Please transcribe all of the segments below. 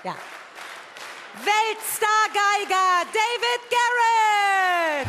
Ja. Weltstar-Geiger David Garrett!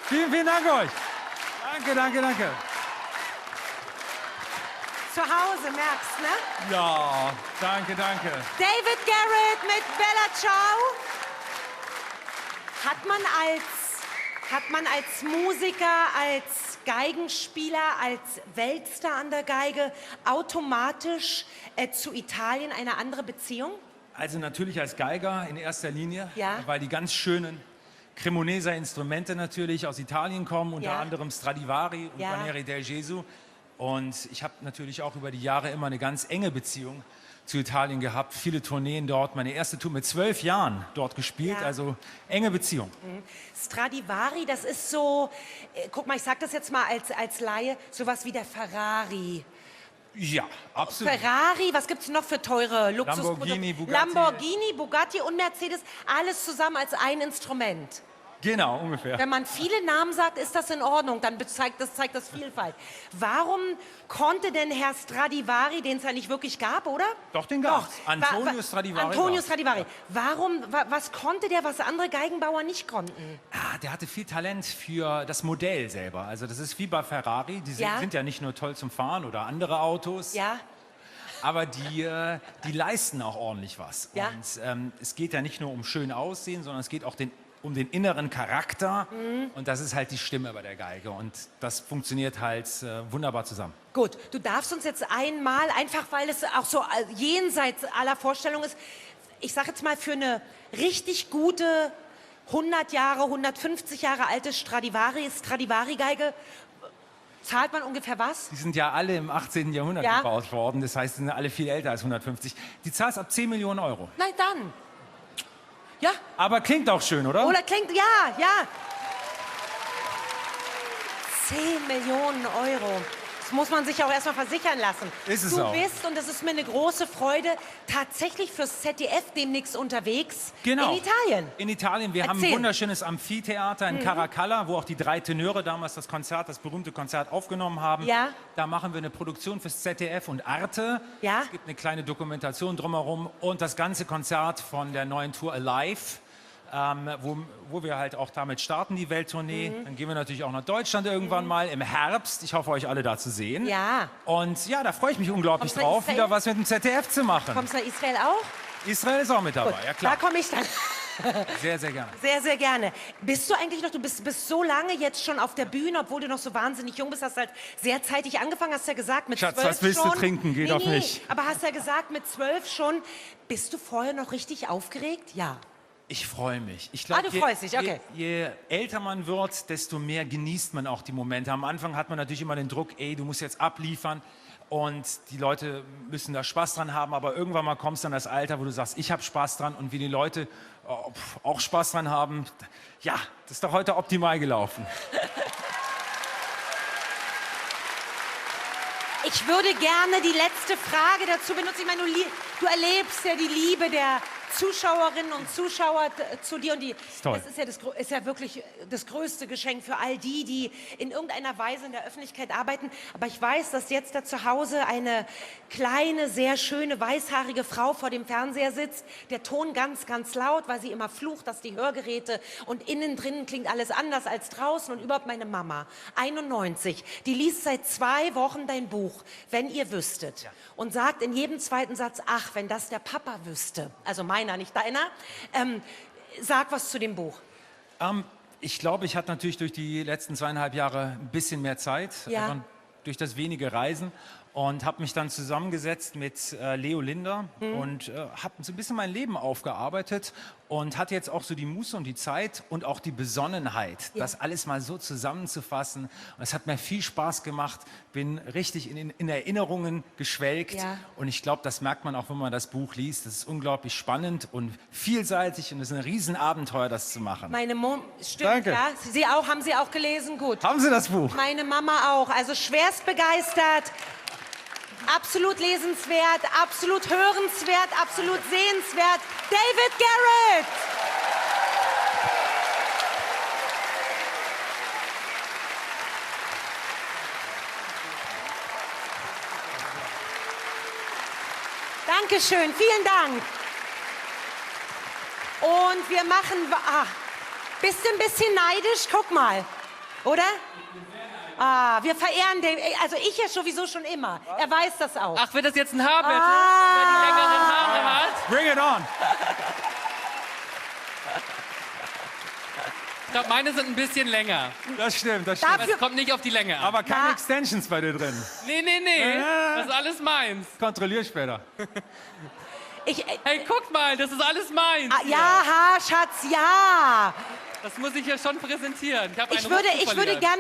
Vielen, vielen Dank euch. Danke, danke, danke. Zu Hause, merkst, ne? Ja, danke, danke. David Garrett mit Bella Ciao. Hat man als Musiker, als Geigenspieler, als Weltstar an der Geige automatisch zu Italien eine andere Beziehung? Also natürlich als Geiger in erster Linie, Ja. weil die ganz schönen Cremoneser Instrumente natürlich aus Italien kommen, unter Ja. anderem Stradivari und Ja. Guarneri del Gesù. Und ich habe natürlich auch über die Jahre immer eine ganz enge Beziehung zu Italien gehabt, viele Tourneen dort, meine erste Tour mit 12 Jahren dort gespielt, Ja. also enge Beziehung. Stradivari, das ist so, guck mal, ich sag das jetzt mal als Laie, sowas wie der Ferrari. Ja, absolut. Ferrari, was gibt's noch für teure Luxusprodukte? Lamborghini, Bugatti. Lamborghini, Bugatti und Mercedes, alles zusammen als ein Instrument. Genau, ungefähr. Wenn man viele Namen sagt, ist das in Ordnung, dann zeigt das Vielfalt. Warum konnte denn Herr Stradivari, den es ja nicht wirklich gab, oder? Doch, den gab's. Antonio Stradivari Antonio gab's. Stradivari. Warum, was konnte der, was andere Geigenbauer nicht konnten? Ah, der hatte viel Talent für das Modell selber. Also das ist wie bei Ferrari, die Ja. sind ja nicht nur toll zum Fahren oder andere Autos, Ja, aber die leisten auch ordentlich was. Ja. Und es geht ja nicht nur um schön aussehen, sondern es geht auch um den inneren Charakter und das ist halt die Stimme bei der Geige und das funktioniert halt wunderbar zusammen. Gut, du darfst uns jetzt einmal, einfach weil es auch so jenseits aller Vorstellungen ist, ich sage jetzt mal für eine richtig gute 100 Jahre, 150 Jahre alte Stradivari-Geige, zahlt man ungefähr was? Die sind ja alle im 18. Jahrhundert gebaut worden, das heißt, die sind alle viel älter als 150. Die zahlst ab 10 Millionen Euro. Nein, dann. Ja. Aber klingt auch schön, oder? Oder klingt, ja. 10 Millionen Euro. Das muss man sich auch erstmal versichern lassen. Ist es du auch. bist, und das ist mir eine große Freude, tatsächlich fürs ZDF demnächst unterwegs Genau. in Italien. In Italien. Wir haben ein wunderschönes Amphitheater in Caracalla, wo auch die 3 Tenöre damals das berühmte Konzert aufgenommen haben. Ja. Da machen wir eine Produktion fürs ZDF und Arte. Ja. Es gibt eine kleine Dokumentation drumherum und das ganze Konzert von der neuen Tour Alive. Wo wir halt auch damit starten, die Welttournee. Dann gehen wir natürlich auch nach Deutschland irgendwann mal im Herbst. Ich hoffe, euch alle da zu sehen. Ja. Und ja, da freue ich mich unglaublich Kommst du nach drauf, Israel? wieder was mit dem ZDF zu machen. Kommst du nach Israel auch? Israel ist auch mit dabei, ja Da klar. komme ich dann. Sehr, sehr gerne. Sehr, sehr gerne. Bist du eigentlich noch, du bist so lange jetzt schon auf der Bühne, obwohl du noch so wahnsinnig jung bist, hast halt sehr zeitig angefangen, hast ja gesagt, mit Schatz, 12 was willst schon. du trinken? Geht doch nicht. Aber hast ja gesagt, mit 12 schon. Bist du vorher noch richtig aufgeregt? Ja. Ich freue mich. Ich glaub, du freust dich, okay. Je älter man wird, desto mehr genießt man auch die Momente. Am Anfang hat man natürlich immer den Druck, du musst jetzt abliefern und die Leute müssen da Spaß dran haben, aber irgendwann mal kommst du an das Alter, wo du sagst, ich habe Spaß dran und wie die Leute auch Spaß dran haben, ja, das ist doch heute optimal gelaufen. Ich würde gerne die letzte Frage dazu benutzen. Ich meine, du erlebst ja die Liebe der Zuschauerinnen und Zuschauer zu dir. Und toll. Das ist ja wirklich das größte Geschenk für all die, die in irgendeiner Weise in der Öffentlichkeit arbeiten. Aber ich weiß, dass jetzt da zu Hause eine kleine, sehr schöne, weißhaarige Frau vor dem Fernseher sitzt. Der Ton ganz, ganz laut, weil sie immer flucht, dass die Hörgeräte und innen drin klingt alles anders als draußen. Und überhaupt meine Mama, 91, die liest seit 2 Wochen dein Buch, Wenn ihr wüsstet. Ja. Und sagt in jedem zweiten Satz, ach, wenn das der Papa wüsste. Also meiner, nicht deiner. Sag was zu dem Buch. Ich glaube, ich hatte natürlich durch die letzten 2,5 Jahre ein bisschen mehr Zeit, Ja. durch das wenige Reisen und habe mich dann zusammengesetzt mit Leo Linder und habe so ein bisschen mein Leben aufgearbeitet und hatte jetzt auch so die Muße und die Zeit und auch die Besonnenheit, das alles mal so zusammenzufassen. Und es hat mir viel Spaß gemacht, bin richtig in Erinnerungen geschwelgt und ich glaube, das merkt man auch, wenn man das Buch liest. Das ist unglaublich spannend und vielseitig und es ist ein Riesenabenteuer, das zu machen. Meine Mom, stimmt, Danke. ja? Haben Sie auch gelesen? Gut. Haben Sie das Buch? Meine Mama auch. Also schwerst begeistert. Absolut lesenswert, absolut hörenswert, absolut sehenswert. David Garrett! Dankeschön, vielen Dank. Und wir machen... bist du ein bisschen neidisch? Guck mal, oder? Wir verehren den, also ich ja sowieso schon immer. Er weiß das auch. Ach, wird das jetzt ein Haarbattle? Wer die längeren Haare hat? Bring it on! Ich glaube, meine sind ein bisschen länger. Das stimmt, das stimmt. Das kommt nicht auf die Länge an. Aber keine Extensions bei dir drin. Nee. Das ist alles meins. Kontrollier später. Hey, guck mal, das ist alles meins. Schatz, ja. Das muss ich ja schon präsentieren. Ich würde gern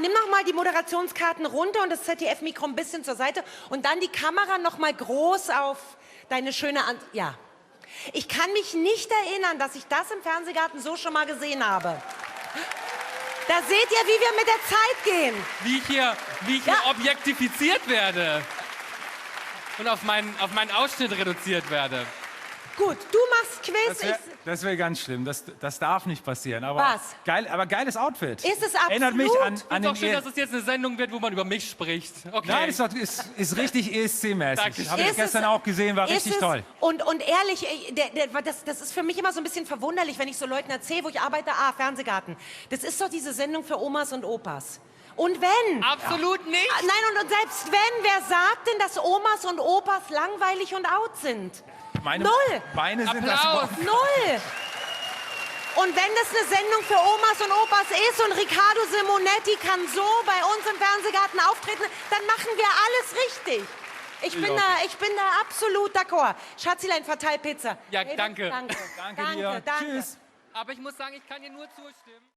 nimm noch mal die Moderationskarten runter und das ZDF-Mikro ein bisschen zur Seite und dann die Kamera noch mal groß auf deine schöne Ja. Ich kann mich nicht erinnern, dass ich das im Fernsehgarten so schon mal gesehen habe. Da seht ihr, wie wir mit der Zeit gehen. Wie ich hier objektifiziert werde. Und auf meinen Ausschnitt reduziert werde. Gut, du machst Quiz. Das wäre ganz schlimm. Das darf nicht passieren. Aber Was? Geiles Outfit. Ist es absolut? Erinnert mich an Ist doch schön, dass es jetzt eine Sendung wird, wo man über mich spricht. Okay. Nein, ist richtig ESC-mäßig. Dankeschön. Habe ich gestern auch gesehen, war richtig toll. Und ehrlich, das ist für mich immer so ein bisschen verwunderlich, wenn ich so Leuten erzähle, wo ich arbeite, Fernsehgarten. Das ist doch diese Sendung für Omas und Opas. Und wenn? Absolut nicht. Nein, und selbst wenn, wer sagt denn, dass Omas und Opas langweilig und out sind? Null. Meine sind das Applaus. Wort. Null. Und wenn das eine Sendung für Omas und Opas ist und Riccardo Simonetti kann so bei uns im Fernsehgarten auftreten, dann machen wir alles richtig. Ich bin da absolut d'accord. Schatzilein, verteil Pizza. Ja, danke. Danke. Danke dir. Danke. Tschüss. Aber ich muss sagen, ich kann dir nur zustimmen.